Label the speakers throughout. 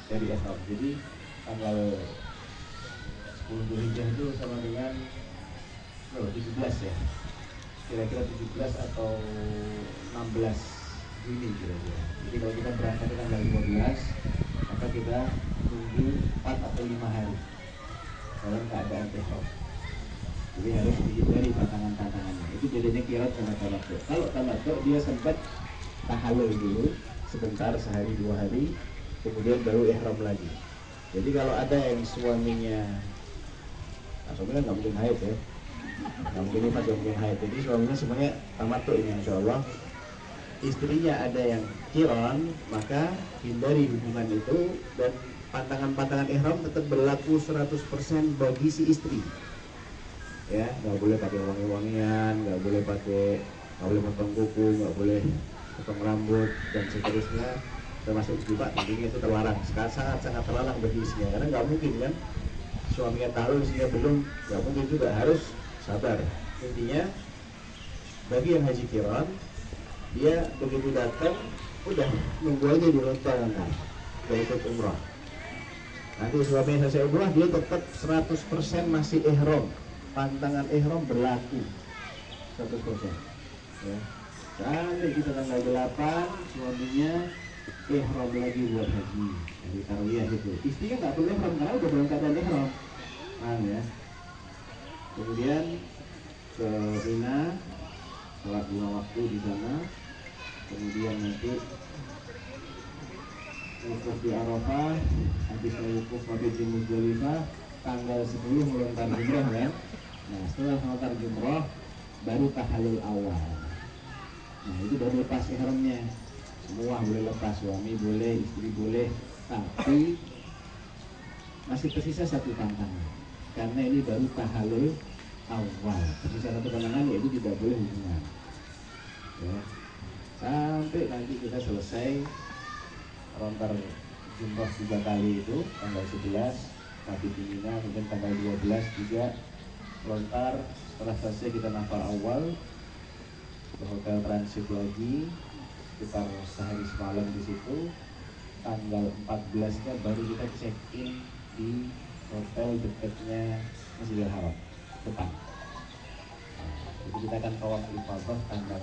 Speaker 1: dari ihram. Jadi tanggal 10 Dzulhijjah itu sama dengan 17 ya, kira-kira 17 atau 16 Juni kira-kira. Jadi kalau kita berangkat tanggal 12, maka kita tunggu 4 atau 5 hari dalam keadaan ihram. Jadi harus dihindari tantangan-tantangannya. Itu bedanya kirat sama tamattu. Kalau tamattu dia sempat tahallul dulu sebentar, sehari 2 hari, kemudian baru ihram lagi. Jadi kalau ada yang suaminya, nah suaminya nggak mungkin haid ya, nggak mungkin nifas, nggak mungkin haid. Jadi suaminya semuanya tamattu ini insya Allah. Istrinya ada yang qiran, maka hindari hubungan itu, dan pantangan-pantangan ihram tetap berlaku 100% bagi si istri. Ya, nggak boleh pakai wangi-wangian, nggak boleh potong kuku, nggak boleh potong rambut dan seterusnya, termasuk juga tentunya itu terlarang, sangat terlarang bagi istrinya, karena nggak mungkin kan suaminya tahu istrinya belum, nggak mungkin juga, harus sabar. Intinya bagi yang haji qiran, dia begitu datang udah nunggu aja di lontaran, udah ikut umrah. Nanti suaminya selesai umrah, dia tetap 100% masih ihram, pantangan ihram berlaku 100% ya. Sampai kita tanggal 8 suaminya ihram lagi buat haji dari tarwiyah itu. Istrinya nggak perlu ihram karena udah dalam keadaan ihram, ya. Kemudian ke Mina, sholat 2 waktu di sana. Kemudian nanti wukuf di Arafah, habis wukuf mabit di Muzdalifah, tanggal 10 melontar jumrah kan. Nah setelah melontar jumrah baru tahallul awal. Nah itu baru lepas ihramnya. Semua boleh lepas, suami boleh, istri boleh, tapi masih tersisa satu tantangan, karena ini baru tahallul awal. Tersisa satu tantangan, yaitu tidak boleh hubungan ya, sampai nanti kita selesai lontar jumrah 3 kali itu, tanggal 11 mabit di Mina, kemudian tanggal 12 juga lontar. Setelah selesai kita nafar awal ke hotel transit lagi sekitar sehari semalam di situ. Tanggal 14-nya baru kita check in di hotel dekatnya Masjidil Haram depan. Jadi kita akan tawaf ifadah tanggal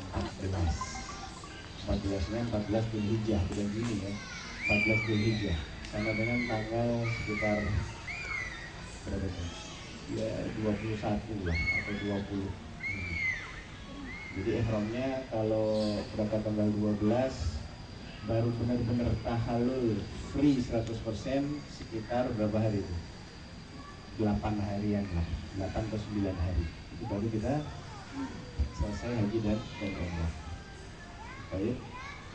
Speaker 1: 14-nya 14 Dzulhijjah, bulan Juni ya, 14 Dzulhijjah, sama dengan tanggal sekitar berapa itu? Ya 21 lah atau 20. Jadi ihramnya kalau berangkat tanggal 12 baru benar-benar tahallul free 100% sekitar berapa hari itu? 8 harian lah, 8 atau 9 hari. Itu baru kita selesai haji dan umrah. Baik,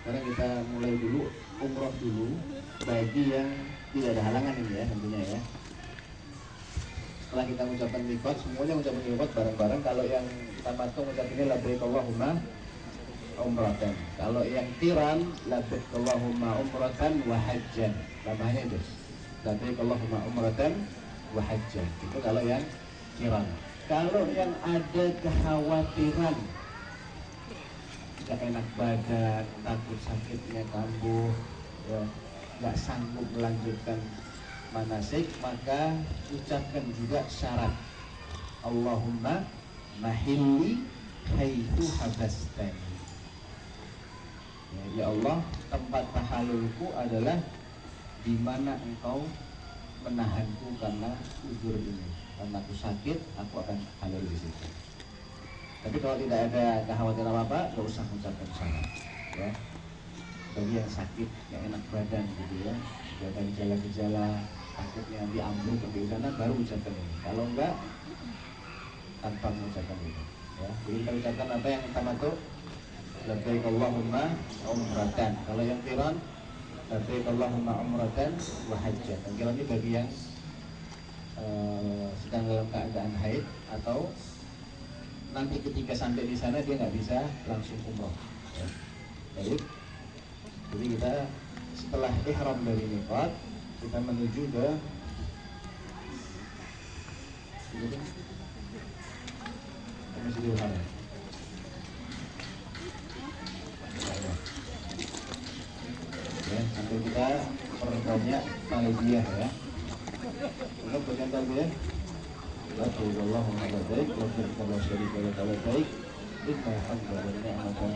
Speaker 1: sekarang kita mulai dulu umrah dulu bagi yang tidak ada halangan ini ya tentunya ya. Setelah kita mengucapkan miqat, semuanya mengucapkan miqat bareng-bareng. Kalau yang tamattu mengucapkannya labbaik Allahumma umratan. Kalau yang qiran labbaik Allahumma umratan wa hajjan. Namanya itu labbaik Allahumma umratan wa hajjan. Itu kalau yang qiran. Kalau yang ada kekhawatiran tidak enak badan, takut sakitnya kambuh, ya, nggak sanggup melanjutkan manasik, maka ucapkan juga syarat Allahumma mahilli haitsu habastani. Ya Allah, tempat tahallulku adalah di mana engkau menahanku karena uzur ini, karena aku sakit, aku akan halal di situ. Tapi kalau tidak ada kekhawatiran apa-apa, nggak usah mengucapkan syarat ya. Bagi yang sakit, yang enak badan gitu ya, ada gejala-gejala takutnya nanti ambruk ke sana, baru ucapkan ini. Kalau enggak, tanpa mengucapkan itu ya. Jadi kita ucapkan apa yang tamattu, labbaik Allahumma umratan. Kalau yang qiran, labbaik Allahumma umratan wa hajjan. Dan qiran ini bagi yang sedang dalam keadaan haid, atau nanti ketika sampai di sana dia nggak bisa langsung umroh ya. Baik, jadi kita setelah ihram dari miqat, kita menuju ke Masjidil Haram. Ya, sampai kita memperbanyak talbiyah ya. Untuk bacaan talbiyah. La ilaha illallah wa la syarika lahu innal hamda wa ni'mata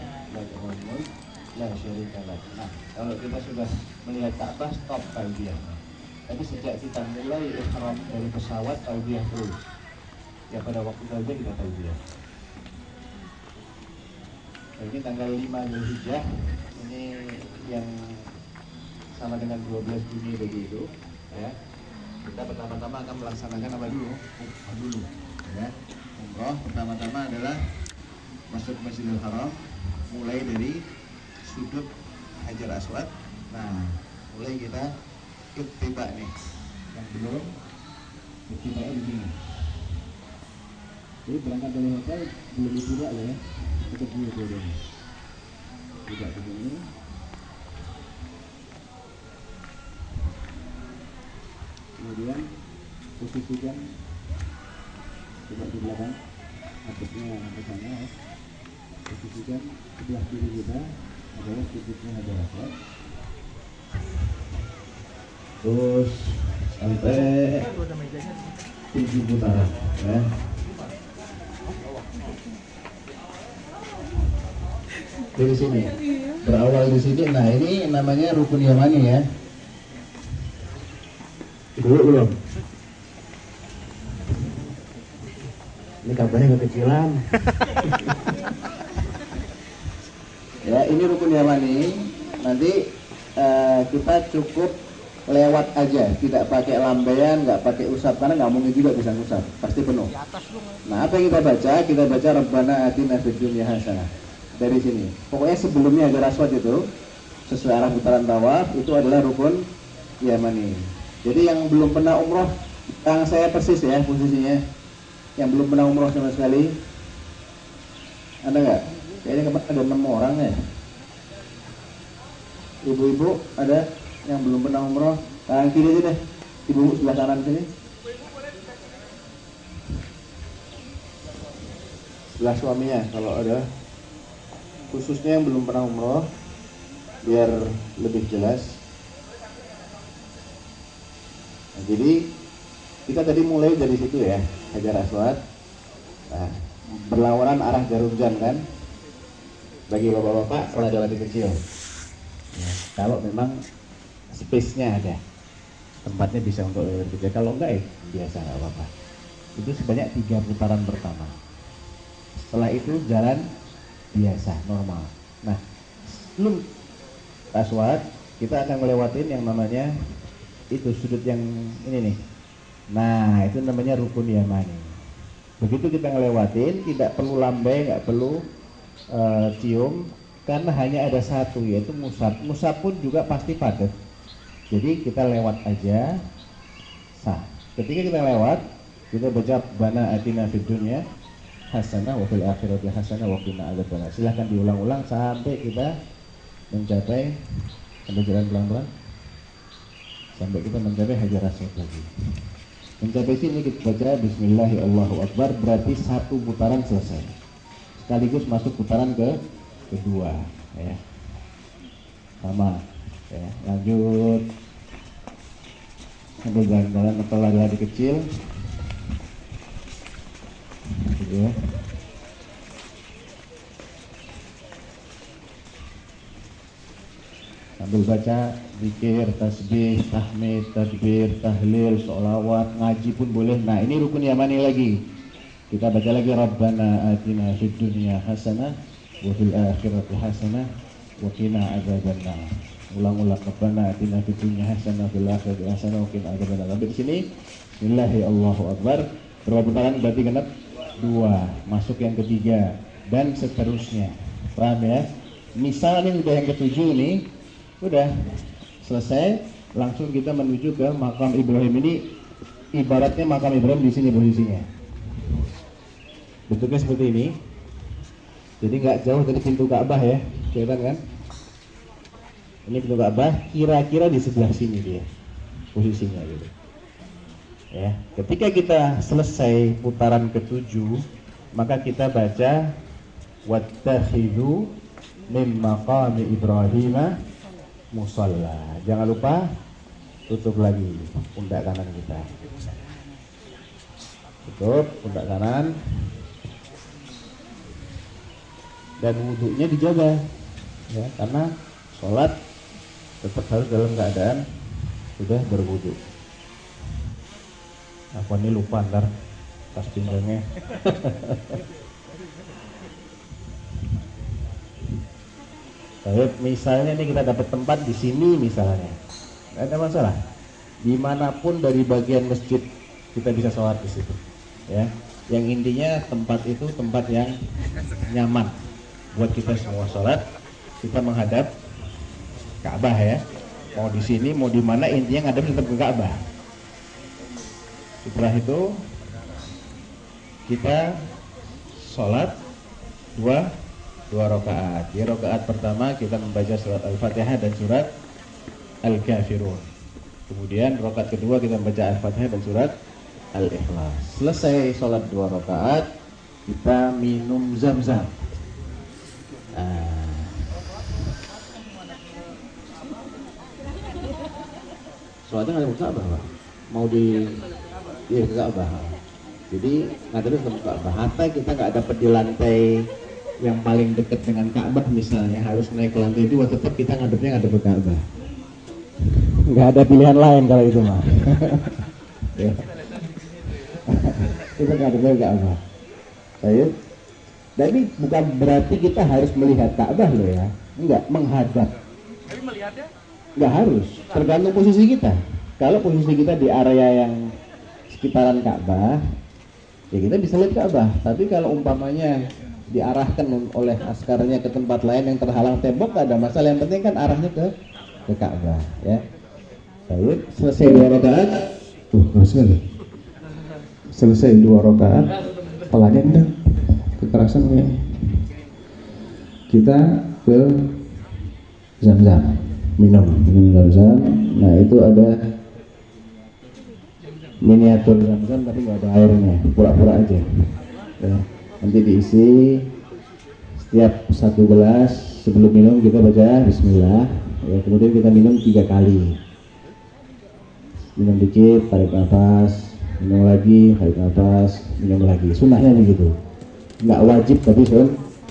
Speaker 1: la syarika lahu. Nah, kalau kita sudah melihat Ka'bah stop talbiyah. Tapi sejak kita mulai ihram dari pesawat talbiyah terus. Ya pada waktu talbiyah kita talbiyah. Ini tanggal 5 Zulhijjah. Ini yang sama dengan 12 Juni begitu ya. Kita pertama-tama akan melaksanakan apa dulu? Umrah dulu ya. Umrah pertama-tama adalah masuk Masjidil Haram, mulai dari sudut Hajar Aswad. Nah, mulai kita tiba nih. Yang belum tiba di sini. Jadi berangkat dari hotel belum tiba ya. Kita dulu dulu. Tiba di sini. Kemudian posisikan coba di belakang hadapnya ke sana ya. Posisikan sebelah kiri kita adalah sudutnya Hajar Aswad. Terus sampai 7 putaran ya. Dari sini berawal di sini. Nah, ini namanya Rukun Yamani ya. Belum. Ini kabarnya kekecilan. Ya, ini Rukun Yamani. Nanti kita cukup lewat aja, tidak pakai lambaian, nggak pakai usap, karena nggak mungkin juga bisa usap, pasti penuh. Nah, apa yang kita baca? Kita baca Rabbana atina fid dunya hasanah. Dari sini. Pokoknya sebelumnya Hajar Aswad itu sesuai arah putaran tawaf itu adalah Rukun Yamani. Jadi yang belum pernah umroh, yang saya persis ya posisinya, yang belum pernah umroh sama sekali, ada nggak? Kayaknya kemarin ada 6 orang ya. Ibu-ibu ada yang belum pernah umroh? Tangan kiri aja deh, ibu sebelah kanan sini. Sebelah suaminya kalau ada. Khususnya yang belum pernah umroh, biar lebih jelas. Nah, jadi kita tadi mulai dari situ ya, Hajar Aswad. Nah, berlawanan arah Jarum Jam kan, bagi bapak-bapak laki-laki kecil. Ya, kalau memang space-nya ada, tempatnya bisa untuk laki kecil. Kalau enggak ya biasa nggak apa-apa. Itu sebanyak 3 putaran pertama. Setelah itu jalan biasa normal. Nah, sebelum Aswad kita akan melewatin yang namanya itu sudut yang ini nih. Nah, itu namanya Rukun Yamani. Begitu kita ngelewatin, tidak perlu lambai, nggak perlu cium, karena hanya ada satu, yaitu musab. Musab pun juga pasti padat. Jadi kita lewat aja sah. Ketika kita lewat, kita baca Bana atina fid dunya hasanah wa fil akhirati hasanah wa qina adzabannar. Silahkan diulang-ulang sampai kita mencapai, sampai jalan pelan-pelan sampai kita mencapai Hajar Aswad lagi. Mencapai sini kita baca Bismillahirrahmanirrahim Allahu Akbar, berarti 1 putaran selesai. Sekaligus masuk putaran kedua ya. Sama ya, lanjut sambil jalan-jalan atau lari-lari kecil gitu ya. Sambil baca zikir, tasbih, tahmid, takbir, tahlil, sholawat, ngaji pun boleh. Nah, ini Rukun Yamani lagi. Kita baca lagi Rabbana atina fid dunya hasanah wa fil akhirati hasanah wa qina adzabannar. Ulang-ulang Rabbana atina fid dunya hasanah wa fil akhirati hasanah wa qina adzabannar. Sampai di sini Bismillahirrahmanirrahim Allahu Akbar. Berapa putaran berarti genap? 2. Masuk yang ketiga dan seterusnya. Paham ya? Misalnya udah yang ke-7 nih, udah selesai, langsung kita menuju ke makam Ibrahim. Ini ibaratnya makam Ibrahim di sini posisinya. Bentuknya seperti ini. Jadi nggak jauh dari pintu Ka'bah ya, kelihatan kan? Ini pintu Ka'bah, kira-kira di sebelah sini dia posisinya gitu. Ya, ketika kita selesai putaran ke-7, maka kita baca wattakhidhu min maqami Ibrahim musalla. Jangan lupa tutup lagi pundak kanan kita, tutup pundak kanan, dan wudhunya dijaga ya, karena sholat tetap harus dalam keadaan sudah berwudhu. Aku ini lupa ntar tas pinggangnya. Baik, misalnya nih kita dapat tempat di sini misalnya, nggak ada masalah. Dimanapun dari bagian masjid kita bisa sholat di situ. Ya, yang intinya tempat itu tempat yang nyaman buat kita semua sholat. Kita menghadap Ka'bah ya. Mau di sini, mau di mana, intinya ngadep tetap ke Ka'bah. Setelah itu kita sholat dua rakaat. Di rakaat pertama kita membaca surat Al-Fatihah dan surat Al-Kafirun. Kemudian rakaat kedua kita membaca Al-Fatihah dan surat Al-Ikhlas. Selesai sholat 2 rakaat, kita minum zam-zam. Sholatnya nggak ada ke Ka'bah, Pak. Mau di ke Ka'bah. Jadi ngadepnya ke Ka'bah. Hatta kita nggak dapat di lantai yang paling dekat dengan Ka'bah misalnya, harus naik ke lantai 2, tetap kita ngadepnya ngadep ke Ka'bah. Nggak ada pilihan lain kalau itu mah. Ya. Kita ngadepnya ke Ka'bah. Baik. Dan ini bukan berarti kita harus melihat Ka'bah loh ya. Enggak, menghadap.
Speaker 2: Tapi melihatnya?
Speaker 1: Enggak harus, tergantung posisi kita. Kalau posisi kita di area yang sekitaran Ka'bah, ya kita bisa lihat Ka'bah. Tapi kalau umpamanya diarahkan oleh askarnya ke tempat lain yang terhalang tembok, gak ada masalah. Yang penting kan arahnya ke Ka'bah ya. Baik, selesai 2 rakaat. Selesai 2 rakaat, pelannya enggak kekerasan ya. Kita ke zam-zam, minum zam-zam. Nah itu ada miniatur zam-zam tapi nggak ada airnya, pura-pura aja ya. Nanti diisi setiap 1 gelas. Sebelum minum kita baca Bismillah ya, kemudian kita minum 3 kali. Minum dikit, tarik nafas, minum lagi, tarik nafas, minum lagi. Sunnahnya begitu, nggak wajib tapi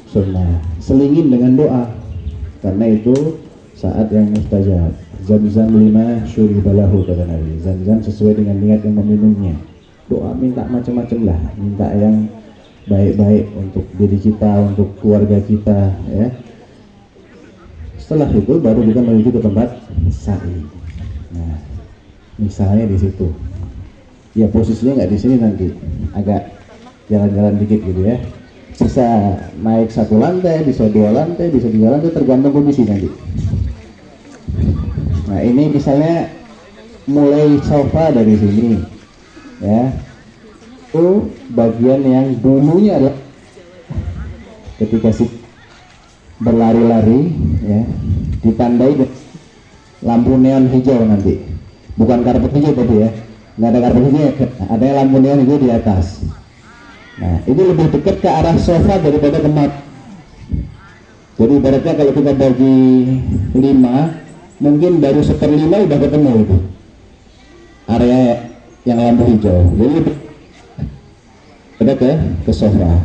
Speaker 1: sunnah. Selingin dengan doa karena itu saat yang mustajab. Zam-zam 5 syuribalahu kata Nabi. Zam-zam sesuai dengan niat yang meminumnya. Doa minta macam-macam lah, minta yang baik-baik untuk diri kita, untuk keluarga kita ya. Setelah itu baru kita menuju ke tempat sa'i. Nah, misalnya di situ. Ya posisinya nggak di sini nanti, agak jalan-jalan dikit gitu ya. Bisa naik 1 lantai, bisa 2 lantai, bisa 3 lantai, tergantung kondisi nanti. Nah ini misalnya mulai sofa dari sini ya, itu bagian yang dulunya adalah ketika si berlari-lari ya, ditandai lampu neon hijau nanti, bukan karpet hijau tapi ya, nggak ada karpet hijau, ada lampu neon hijau di atas. Nah ini lebih dekat ke arah sofa daripada ke mat. Jadi ibaratnya kalau kita bagi 5, mungkin baru 1/5 udah ketemu itu area yang lampu hijau. Jadi lebih dekat ke sofa.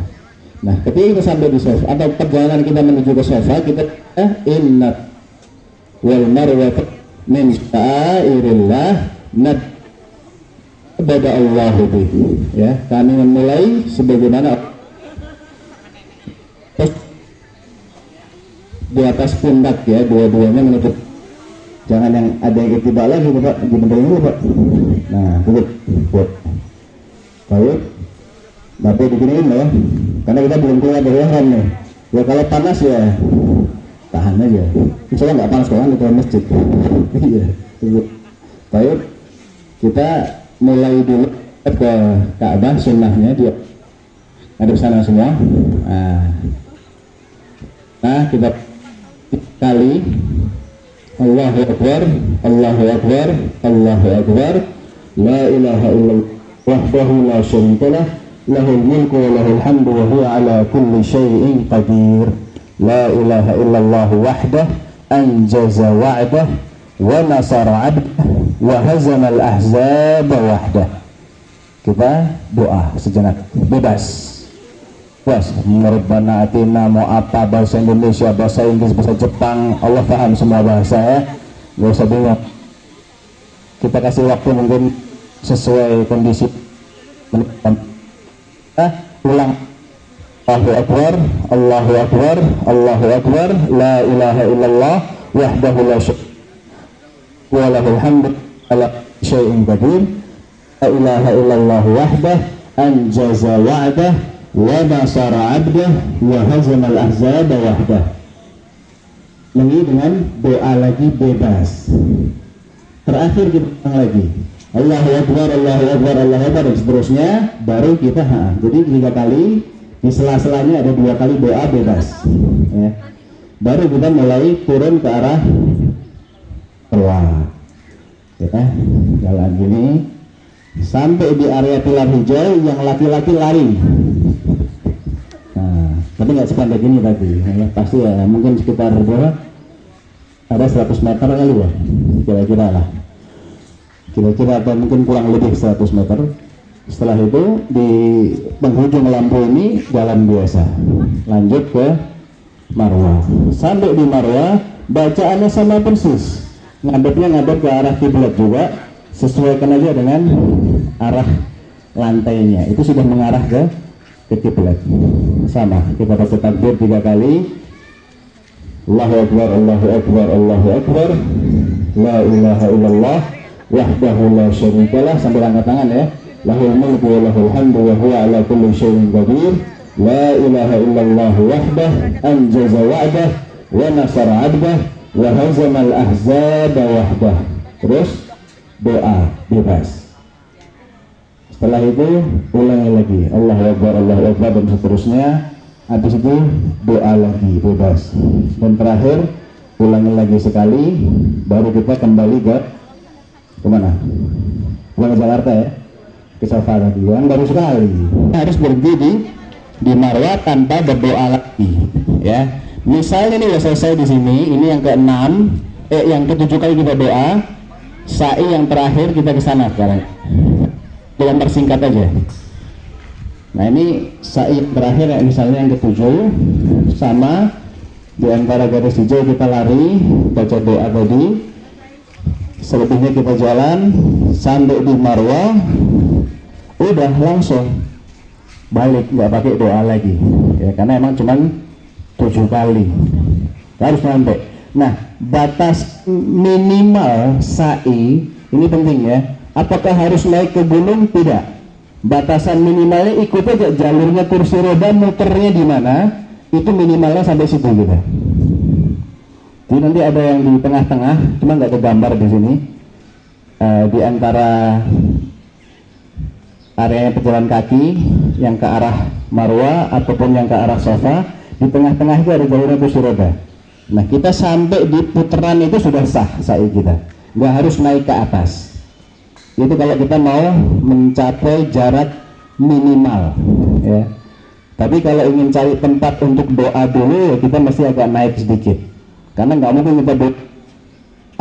Speaker 1: Nah ketika kita sampai di sofa atau perjalanan kita menuju ke sofa, kita inna wal marwata min syairillah nad kepada Allah itu ya, kami memulai sebagaimana di atas pundak ya, dua-duanya menutup, jangan yang ada yang ketiba lagi Bapak, dibenerin dulu Pak. Nah cukup buat baik, Bapak diginiin ya, karena kita belum keluar dari ihram nih ya. Kalau panas ya tahan aja, misalnya nggak panas kalau di masjid. Iya cukup. Baik, kita mulai dulu ke Ka'bah, sunnahnya dia ada sana semua. Nah kita kali Allahu Akbar, Allahu Akbar, Allahu Akbar, la ilaha illallah wahdahu la syarikalah, lahul mulku wa lahul hamdu wa huwa ala kulli syai'in qadir. La ilaha illallah wahdah anjaza wa'dah
Speaker 2: wa nasara 'abdah wa hazama al-ahzaba wahdah. Kita doa sejenak, bebas. Rabbana atina, mau apa, bahasa Indonesia, bahasa Inggris, bahasa Jepang, Allah paham semua bahasa ya. Gak usah bingung. Kita kasih waktu mungkin sesuai kondisi. Ulang. Allahu Akbar, Allahu Akbar, Allahu Akbar, la ilaha illallah, wahdahu la syarika wa lahul hamdu ala syai'in qadir, la ilaha illallah wahdah, anjaza wa'dah, wa nasara 'abdah, wa hazamal ahzaba wahdah. Lagi dengan doa lagi bebas. Terakhir kita ulang lagi. Allahu Akbar, Allahu Akbar, Allahu Akbar, dan seterusnya. Baru kita jadi 3 kali. Di sela-selanya ada 2 kali doa bebas ya. Baru kita mulai turun ke arah bawah ya. Jalan gini sampai di area pilar hijau, yang laki-laki lari. Nah, tapi nggak sepandai gini tadi ya. Pasti ya, mungkin sekitar berapa? Ada 100 meter kali ya, kira-kira lah. Kira-kira atau mungkin kurang lebih 100 meter. Setelah itu di penghujung lampu ini jalan biasa, lanjut ke Marwah. Sampai di Marwah bacaannya sama persis, ngadepnya ke arah kiblat juga, sesuaikan aja dengan arah lantainya, itu sudah mengarah ke kiblat. Sama, kita baca takbir 3 kali. Allahu Akbar, Allahu Akbar, Allahu Akbar, la ilaha illallah wahdahu la syarikalah, sambil angkat tangan ya. Lahul mulku wa lahul hamdu wa huwa ala kulli syai'in qadir, la ilaha illallah wahdah, anjaza wa'dah, wa nasara 'abdah, wa hazamal ahzaba wahdah. Terus doa bebas. Setelah itu ulangi lagi Allahu Akbar, Allahu Akbar, dan seterusnya. Habis itu doa lagi bebas. Dan terakhir ulangi lagi sekali, baru kita kembali ke kemana? Pulang ke Jakarta ya, ke Safa tadi. Yang baru sekali harus berhenti di Marwah tanpa berdoa lagi ya. Misalnya nih udah selesai di sini, ini yang ke-6, yang ke-7 kali kita doa. Sa'i yang terakhir kita ke sana sekarang. Dalam persingkat aja. Nah ini sa'i yang terakhir ya, misalnya yang ke-7, sama di antara garis hijau kita lari baca doa tadi. Selebihnya kita jalan sampai di Marwah, udah langsung balik, nggak pakai doa lagi ya, karena emang cuman 7 kali harus sampai. Nah, batas minimal sa'i ini penting ya. Apakah harus naik ke gunung? Tidak. Batasan minimalnya ikut aja jalurnya kursi roda, muternya di mana, itu minimalnya sampai situ gitu. Jadi nanti ada yang di tengah-tengah, cuma nggak tergambar di sini, di antara area pejalan kaki yang ke arah Marwah ataupun yang ke arah Safa, di tengah-tengah itu ada jalurnya kursi roda. Nah, kita sampai di putaran itu sudah sah sa'i kita, nggak harus naik ke atas. Itu kalau kita mau mencapai jarak minimal ya. Tapi kalau ingin cari tempat untuk doa dulu ya, kita mesti agak naik sedikit, karena nggak mungkin kita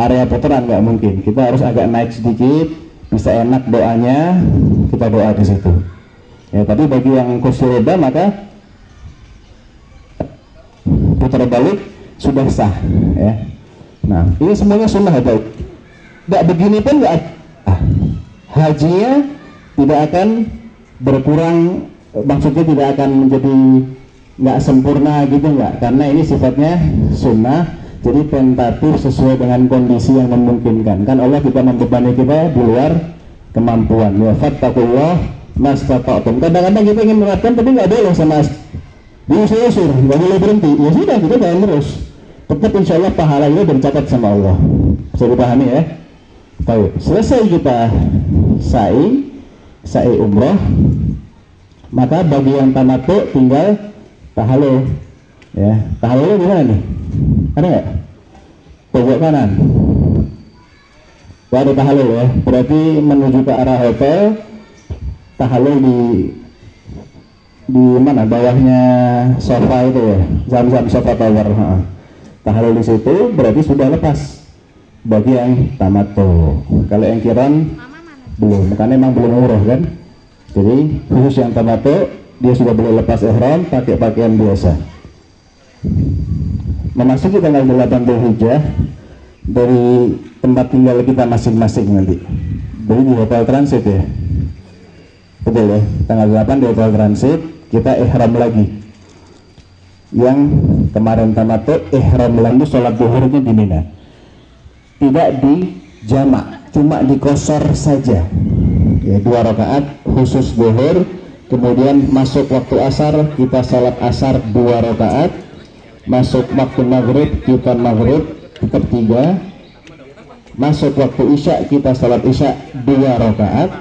Speaker 2: area putaran, nggak mungkin. Kita harus agak naik sedikit, bisa enak doanya, kita doa di situ ya. Tapi bagi yang kursi roda maka putar balik sudah sah ya. Nah, ini semuanya sunnah ya. Nggak begini pun nggak, hajinya tidak akan berkurang, maksudnya tidak akan menjadi nggak sempurna gitu, nggak, karena ini sifatnya sunnah, jadi tentatif sesuai dengan kondisi yang memungkinkan. Kan Allah tidak membebani kita di luar kemampuan. Ya fattaqullah mastata'tum. Kadang-kadang kita ingin menerapkan tapi nggak boleh, sama diusir-usir, nggak boleh berhenti. Ya sudah, kita jalan terus, tetap insya Allah pahala itu dicatat sama Allah. Bisa dipahami ya. Baik, selesai kita sa'i umroh, maka bagi yang tamattu tinggal tahallul ya. Tahallul di mana nih? Ada nggak? Pojok kanan. Ada tahallul ya, berarti menuju ke arah hotel. Tahallul di mana? Bawahnya sofa itu ya, Zam-Zam Sofa Tower. Tahallul di situ berarti sudah lepas bagi yang tamato. Kalau yang kiron belum, karena memang belum umroh kan. Jadi khusus yang tamato dia sudah boleh lepas ihram pakai pakaian biasa. Memasuki tanggal 8 Dzulhijjah dari tempat tinggal kita masing-masing nanti. Jadi di hotel transit ya. Betul ya, tanggal 8 di hotel transit kita ihram lagi. Yang kemarin tamato ihram lagi sholat zuhurnya di Mina. Tidak di jamak, cuma di qashar saja. Ya, 2 rakaat khusus zuhur, kemudian masuk waktu asar kita salat asar 2 rakaat, masuk waktu maghrib kita maghrib tetap 3, masuk waktu isya kita salat isya 2 rakaat,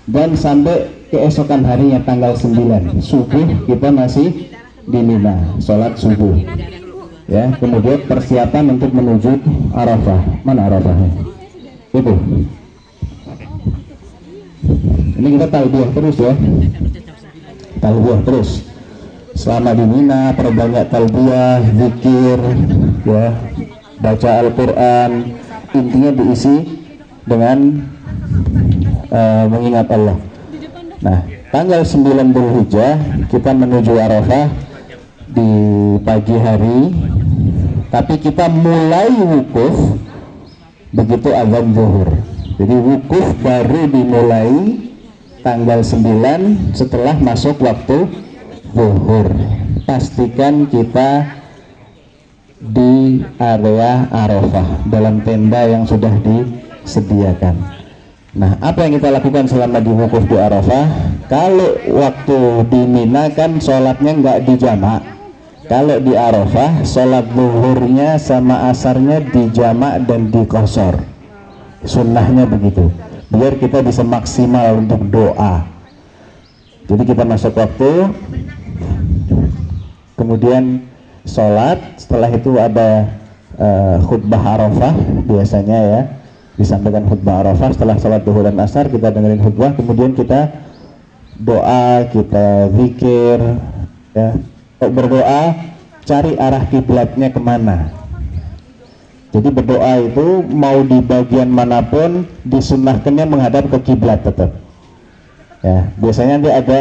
Speaker 2: dan sampai keesokan harinya tanggal 9 subuh kita masih di Mina salat subuh. Ya, kemudian persiapan untuk menuju Arafah. Mana Arafahnya? Itu. Ini kita talbiyah terus ya. Talbiyah terus. Selama di Mina perbanyak talbiyah, zikir, ya, baca Al-Qur'an. Intinya diisi dengan mengingat Allah. Nah, tanggal 9 Dzulhijjah kita menuju Arafah di pagi hari, tapi kita mulai wukuf begitu azan zuhur. Jadi wukuf baru dimulai tanggal 9 setelah masuk waktu zuhur. Pastikan kita di area Arafah dalam tenda yang sudah disediakan. Nah, apa yang kita lakukan selama di wukuf di Arafah? Kalau waktu di Mina kan sholatnya nggak di jamak. Kalau di Arafah sholat zuhurnya sama asarnya di jamak dan di qashar. Sunnahnya begitu, biar kita bisa maksimal untuk doa. Jadi kita masuk waktu, kemudian sholat, setelah itu ada khutbah Arafah biasanya ya, disampaikan khutbah Arafah. Setelah sholat zuhur dan asar kita dengerin khutbah, kemudian kita doa, kita zikir ya. Berdoa cari arah kiblatnya kemana. Jadi berdoa itu mau di bagian manapun disunnahkannya menghadap ke kiblat tetap. Ya, biasanya nanti ada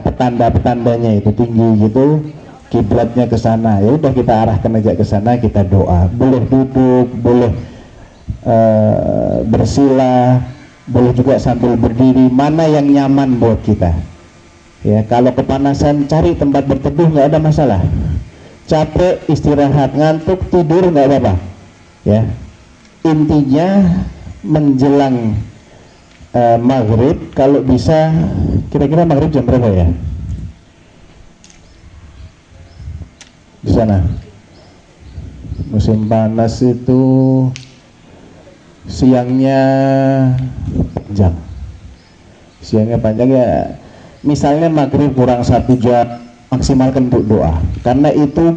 Speaker 2: petanda-petandanya itu tinggi gitu, kiblatnya ke sana. Ya udah kita arahkan aja ke sana, kita doa. Boleh duduk, boleh bersila, boleh juga sambil berdiri, mana yang nyaman buat kita. Ya, kalau kepanasan cari tempat berteduh nggak ada masalah. Capek istirahat, ngantuk tidur nggak apa-apa. Ya, intinya menjelang maghrib, kalau bisa, kira-kira maghrib jam berapa ya? Di sana musim panas itu siangnya panjang. Siangnya panjang ya. Misalnya maghrib kurang 1 jam, maksimalkan untuk doa, karena itu